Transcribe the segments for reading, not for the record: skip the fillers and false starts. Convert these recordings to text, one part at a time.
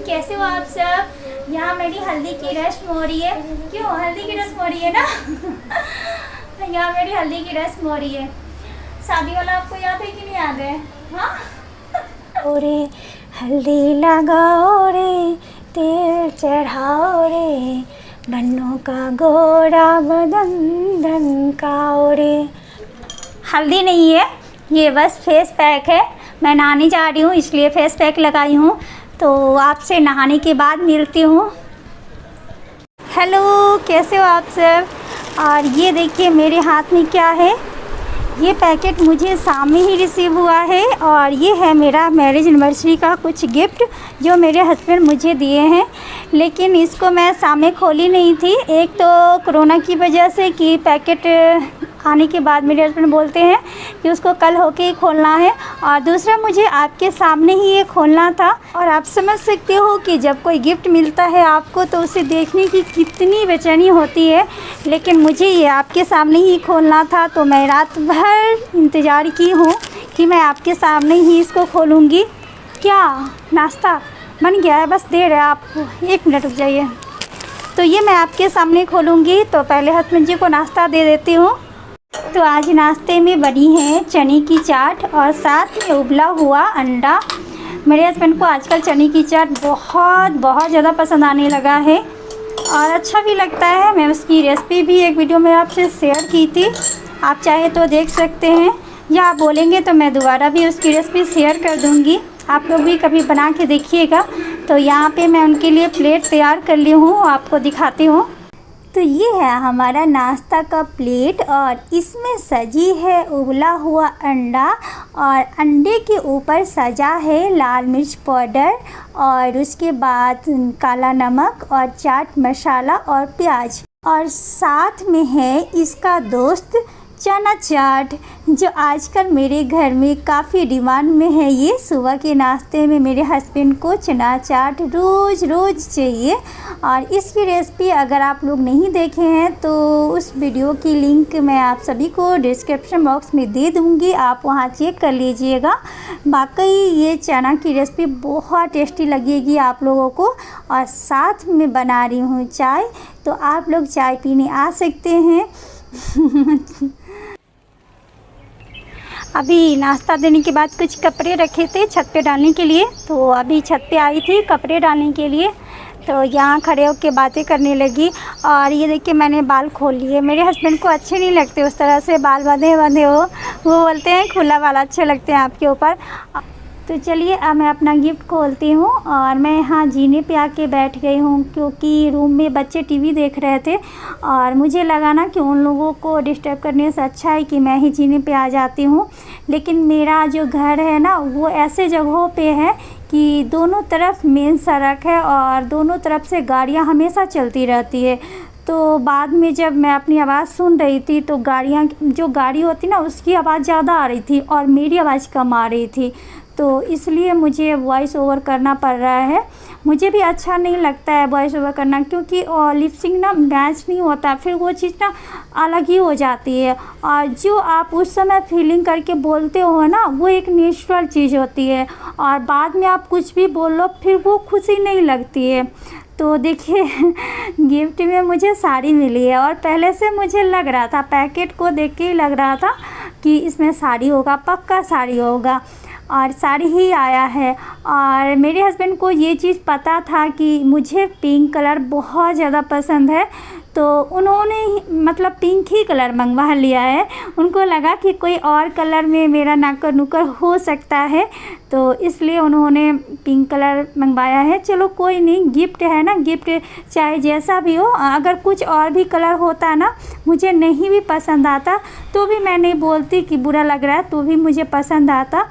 कैसे हो आप सब। यहाँ मेरी हल्दी की रस्म हो रही है। क्यों हल्दी की रस्म हो रही है ना यहाँ मेरी हल्दी की रस्म हो रही है। शादी वाला आपको याद है कि नहीं याद है? हाँ रे हल्दी लगाओ रे, तेल चढ़ाओ रे, बन्नों का गोरा बदन ढंकाओ रे। हल्दी नहीं है ये, बस फेस पैक है। मैं नहाने जा रही हूँ इसलिए फेस पैक लगाई हूँ। तो आपसे नहाने के बाद मिलती हूँ। हेलो, कैसे हो आप सब। और ये देखिए मेरे हाथ में क्या है। ये पैकेट मुझे सामने ही रिसीव हुआ है और ये है मेरा मैरिज एनिवर्सरी का कुछ गिफ्ट जो मेरे हस्बैंड मुझे दिए हैं। लेकिन इसको मैं सामने खोली नहीं थी। एक तो कोरोना की वजह से कि पैकेट आने के बाद मेरे हस्बैंड बोलते हैं कि उसको कल होके ही खोलना है, और दूसरा मुझे आपके सामने ही ये खोलना था। और आप समझ सकते हो कि जब कोई गिफ्ट मिलता है आपको तो उसे देखने की कितनी बेचैनी होती है। लेकिन मुझे ये आपके सामने ही खोलना था, तो मैं रात भर इंतज़ार की हूँ कि मैं आपके सामने ही इसको खोलूँगी। क्या नाश्ता बन गया है? बस देर है, आप 1 मिनट रुक जाइए। तो ये मैं आपके सामने खोलूँगी। तो पहले हस्बैंड जी को नाश्ता दे देती हूँ। तो आज नाश्ते में बनी है चने की चाट और साथ में उबला हुआ अंडा। मेरे हस्बैंड को आजकल चने की चाट बहुत ज़्यादा पसंद आने लगा है और अच्छा भी लगता है। मैं उसकी रेसिपी भी एक वीडियो में आपसे शेयर की थी, आप चाहे तो देख सकते हैं, या आप बोलेंगे तो मैं दोबारा भी उसकी रेसिपी शेयर कर दूँगी। आप लोग भी कभी बना के देखिएगा। तो यहाँ पे मैं उनके लिए प्लेट तैयार कर ली हूँ, आपको दिखाती हूँ। तो ये है हमारा नाश्ता का प्लेट और इसमें सजी है उबला हुआ अंडा और अंडे के ऊपर सजा है लाल मिर्च पाउडर और उसके बाद काला नमक और चाट मसाला और प्याज, और साथ में है इसका दोस्त चना चाट जो आजकल मेरे घर में काफ़ी डिमांड में है। ये सुबह के नाश्ते में मेरे हस्बैंड को चना चाट रोज़ चाहिए। और इसकी रेसिपी अगर आप लोग नहीं देखे हैं तो उस वीडियो की लिंक मैं आप सभी को डिस्क्रिप्शन बॉक्स में दे दूँगी, आप वहाँ चेक कर लीजिएगा। वाकई ये चना की रेसिपी बहुत टेस्टी लगेगी आप लोगों को। और साथ में बना रही हूँ चाय, तो आप लोग चाय पीने आ सकते हैं अभी नाश्ता देने के बाद कुछ कपड़े रखे थे छत पे डालने के लिए, तो अभी छत पे आई थी कपड़े डालने के लिए। तो यहाँ खड़े होकर बातें करने लगी। और ये देखिए मैंने बाल खोल लिए। मेरे हस्बैंड को अच्छे नहीं लगते उस तरह से बाल बंधे हो, वो बोलते हैं खुला बाल अच्छे लगते हैं आपके ऊपर। तो चलिए अब मैं अपना गिफ्ट खोलती हूँ। और मैं यहाँ जीने पे आके बैठ गई हूँ क्योंकि रूम में बच्चे टीवी देख रहे थे और मुझे लगा ना कि उन लोगों को डिस्टर्ब करने से अच्छा है कि मैं ही जीने पे आ जाती हूँ। लेकिन मेरा जो घर है ना वो ऐसे जगहों पे है कि दोनों तरफ मेन सड़क है और दोनों तरफ से गाड़ियाँ हमेशा चलती रहती है। तो बाद में जब मैं अपनी आवाज़ सुन रही थी तो जो गाड़ी होती ना उसकी आवाज़ ज़्यादा आ रही थी और मेरी आवाज़ कम आ रही थी। तो इसलिए मुझे वॉइस ओवर करना पड़ रहा है। मुझे भी अच्छा नहीं लगता है वॉइस ओवर करना क्योंकि लिप सिंक ना मैच नहीं होता, फिर वो चीज़ ना अलग ही हो जाती है। और जो आप उस समय फीलिंग करके बोलते हो ना वो एक नेचुरल चीज़ होती है, और बाद में आप कुछ भी बोल लो फिर वो खुशी नहीं लगती है। तो देखिए गिफ्ट में मुझे साड़ी मिली है और पहले से मुझे लग रहा था, पैकेट को देख के ही लग रहा था कि इसमें साड़ी होगा, पक्का साड़ी होगा, और साड़ी ही आया है। और मेरे हस्बैंड को ये चीज़ पता था कि मुझे पिंक कलर बहुत ज़्यादा पसंद है, तो उन्होंने मतलब पिंक ही कलर मंगवा लिया है। उनको लगा कि कोई और कलर में मेरा नाकर नुकर हो सकता है, तो इसलिए उन्होंने पिंक कलर मंगवाया है। चलो कोई नहीं, गिफ्ट है ना, गिफ्ट चाहे जैसा भी हो। अगर कुछ और भी कलर होता ना मुझे नहीं भी पसंद आता तो भी मैं नहीं बोलती कि बुरा लग रहा है, तो भी मुझे पसंद आता।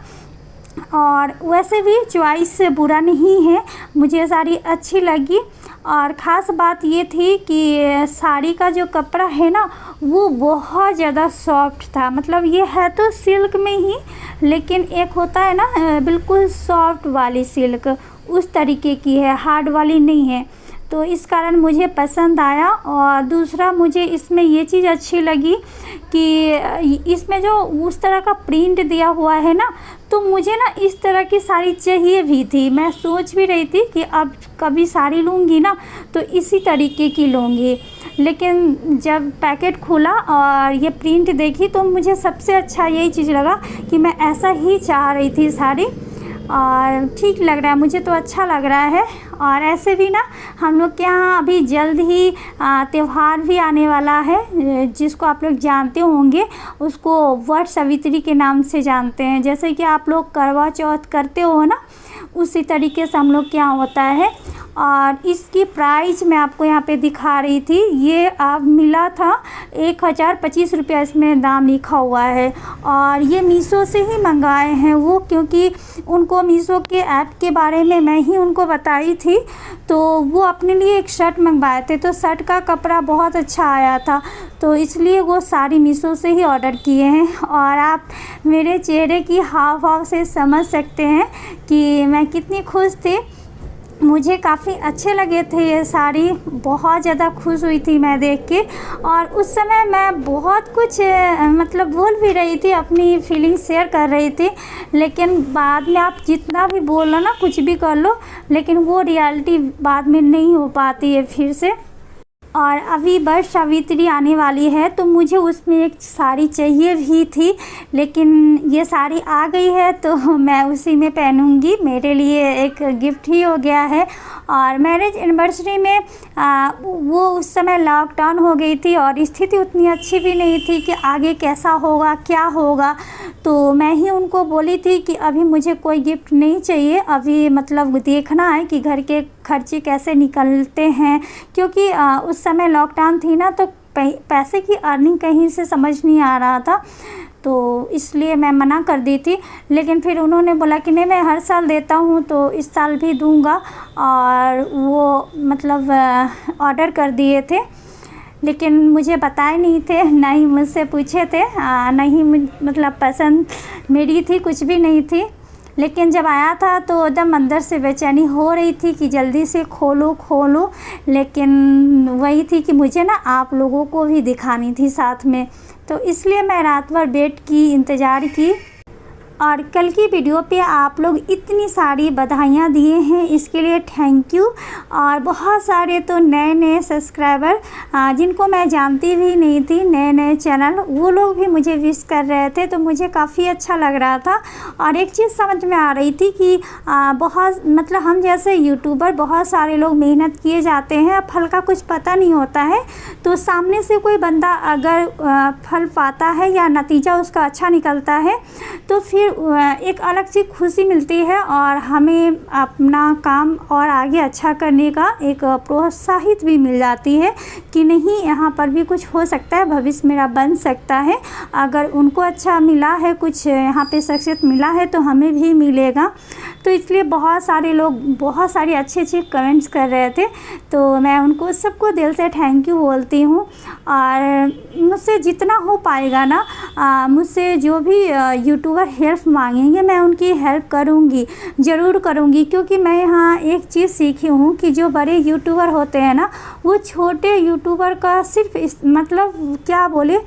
और वैसे भी चॉइस बुरा नहीं है, मुझे साड़ी अच्छी लगी। और ख़ास बात ये थी कि साड़ी का जो कपड़ा है ना वो बहुत ज़्यादा सॉफ्ट था। मतलब ये है तो सिल्क में ही, लेकिन एक होता है ना बिल्कुल सॉफ्ट वाली सिल्क, उस तरीके की है, हार्ड वाली नहीं है। तो इस कारण मुझे पसंद आया। और दूसरा मुझे इसमें ये चीज़ अच्छी लगी कि इसमें जो उस तरह का प्रिंट दिया हुआ है ना, तो मुझे ना इस तरह की साड़ी चाहिए भी थी। मैं सोच भी रही थी कि अब कभी साड़ी लूँगी ना तो इसी तरीके की लूँगी, लेकिन जब पैकेट खुला और ये प्रिंट देखी तो मुझे सबसे अच्छा यही चीज़ लगा कि मैं ऐसा ही चाह रही थी साड़ी। और ठीक लग रहा है, मुझे तो अच्छा लग रहा है। और ऐसे भी ना हम लोग के यहाँ अभी जल्द ही त्यौहार भी आने वाला है, जिसको आप लोग जानते होंगे, उसको वट सावित्री के नाम से जानते हैं। जैसे कि आप लोग करवा चौथ करते हो ना, उसी तरीके से हम लोग के यहाँ होता है। और इसकी प्राइस मैं आपको यहाँ पे दिखा रही थी, ये आप मिला था 1025 रुपया इसमें दाम लिखा हुआ है। और ये मीशो से ही मंगाए हैं वो, क्योंकि उनको मीशो के ऐप के बारे में मैं ही उनको बताई थी, तो वो अपने लिए एक शर्ट मंगवाए थे, तो शर्ट का कपड़ा बहुत अच्छा आया था, तो इसलिए वो साड़ी मीशो से ही ऑर्डर किए हैं। और आप मेरे चेहरे की हाव भाव से समझ सकते हैं कि मैं कितनी खुश थी। मुझे काफ़ी अच्छे लगे थे ये साड़ी, बहुत ज़्यादा खुश हुई थी मैं देख के। और उस समय मैं बहुत कुछ मतलब बोल भी रही थी, अपनी फीलिंग शेयर कर रही थी, लेकिन बाद में आप जितना भी बोलो ना, कुछ भी कर लो, लेकिन वो रियलिटी बाद में नहीं हो पाती है फिर से। और अभी वट सावित्री आने वाली है, तो मुझे उसमें एक साड़ी चाहिए भी थी, लेकिन ये साड़ी आ गई है तो मैं उसी में पहनूंगी। मेरे लिए एक गिफ्ट ही हो गया है। और मैरिज एनिवर्सरी में वो उस समय लॉकडाउन हो गई थी और स्थिति उतनी अच्छी भी नहीं थी कि आगे कैसा होगा क्या होगा, तो मैं ही उनको बोली थी कि अभी मुझे कोई गिफ्ट नहीं चाहिए, अभी मतलब देखना है कि घर के खर्चे कैसे निकलते हैं, क्योंकि उस समय लॉकडाउन थी ना, तो पैसे की अर्निंग कहीं से समझ नहीं आ रहा था, तो इसलिए मैं मना कर दी थी। लेकिन फिर उन्होंने बोला कि नहीं, मैं हर साल देता हूँ तो इस साल भी दूँगा। और वो मतलब ऑर्डर कर दिए थे, लेकिन मुझे बताए नहीं थे, ना ही मुझसे पूछे थे, ना ही मतलब पसंद मेरी थी, कुछ भी नहीं थी। लेकिन जब आया था तो एकदम अंदर से बेचैनी हो रही थी कि जल्दी से खोलो, लेकिन वही थी कि मुझे ना आप लोगों को भी दिखानी थी साथ में, तो इसलिए मैं रात भर वेट की, इंतज़ार की। और कल की वीडियो पे आप लोग इतनी सारी बधाइयाँ दिए हैं, इसके लिए थैंक यू। और बहुत सारे तो नए सब्सक्राइबर जिनको मैं जानती भी नहीं थी, नए चैनल, वो लोग भी मुझे विश कर रहे थे, तो मुझे काफ़ी अच्छा लग रहा था। और एक चीज़ समझ में आ रही थी कि बहुत मतलब हम जैसे यूट्यूबर बहुत सारे लोग मेहनत किए जाते हैं, फल का कुछ पता नहीं होता है, तो सामने से कोई बंदा अगर फल पाता है या नतीजा उसका अच्छा निकलता है, तो फिर एक अलग सी खुशी मिलती है और हमें अपना काम और आगे अच्छा करने का एक प्रोत्साहित भी मिल जाती है कि नहीं, यहाँ पर भी कुछ हो सकता है, भविष्य मेरा बन सकता है। अगर उनको अच्छा मिला है, कुछ यहाँ पे सक्सेस मिला है, तो हमें भी मिलेगा। तो इसलिए बहुत सारे लोग बहुत सारे अच्छे कमेंट्स कर रहे थे, तो मैं उनको सबको दिल से थैंक यू बोलती हूँ। और मुझसे जितना हो पाएगा ना, मुझसे जो भी यूट्यूबर हेल्प मांगेंगे, मैं उनकी हेल्प करूंगी, ज़रूर करूंगी, क्योंकि मैं यहाँ एक चीज़ सीखी हूँ कि जो बड़े यूट्यूबर होते हैं ना, वो छोटे यूट्यूबर का सिर्फ मतलब क्या बोले,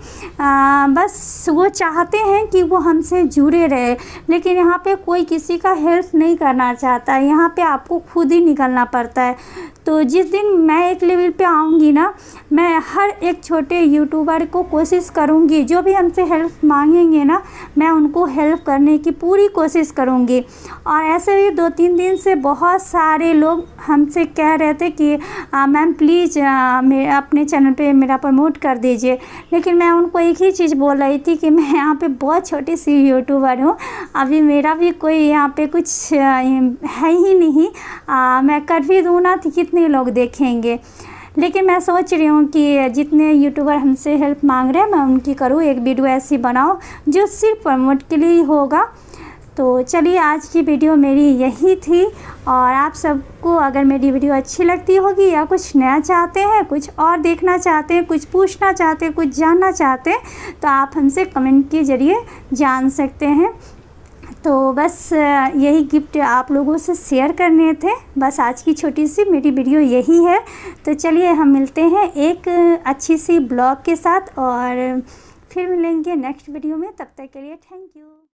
बस वो चाहते हैं कि वो हमसे जुड़े रहे, लेकिन यहाँ पे कोई किसी का हेल्प नहीं करना चाहता है, यहाँ पे आपको खुद ही निकलना पड़ता है। तो जिस दिन मैं एक लेवल पे आऊँगी ना, मैं हर एक छोटे यूट्यूबर को कोशिश करूँगी, जो भी हमसे हेल्प मांगेंगे ना, मैं उनको हेल्प करने की पूरी कोशिश करूँगी। और ऐसे ही 2-3 दिन से बहुत सारे लोग हमसे कह रहे थे कि मैम प्लीज़ अपने चैनल पे मेरा प्रमोट कर दीजिए, लेकिन मैं उनको एक ही चीज़ बोल रही थी कि मैं यहाँ पे बहुत छोटी सी यूट्यूबर हूँ, अभी मेरा भी कोई यहाँ पे कुछ है ही नहीं, मैं कर भी दूँ ना तो कितने लोग देखेंगे। लेकिन मैं सोच रही हूँ कि जितने यूट्यूबर हमसे हेल्प मांग रहे हैं, मैं उनकी करूँ, एक वीडियो ऐसी बनाऊँ जो सिर्फ प्रमोट के लिए ही होगा। तो चलिए, आज की वीडियो मेरी यही थी। और आप सबको अगर मेरी वीडियो अच्छी लगती होगी या कुछ नया चाहते हैं, कुछ और देखना चाहते हैं, कुछ पूछना चाहते हैं, कुछ जानना चाहते हैं, तो आप हमसे कमेंट के ज़रिए जान सकते हैं। तो बस यही गिफ्ट आप लोगों से शेयर करने थे। बस आज की छोटी सी मेरी वीडियो यही है। तो चलिए हम मिलते हैं एक अच्छी सी ब्लॉग के साथ और फिर मिलेंगे नेक्स्ट वीडियो में। तब तक के लिए थैंक यू।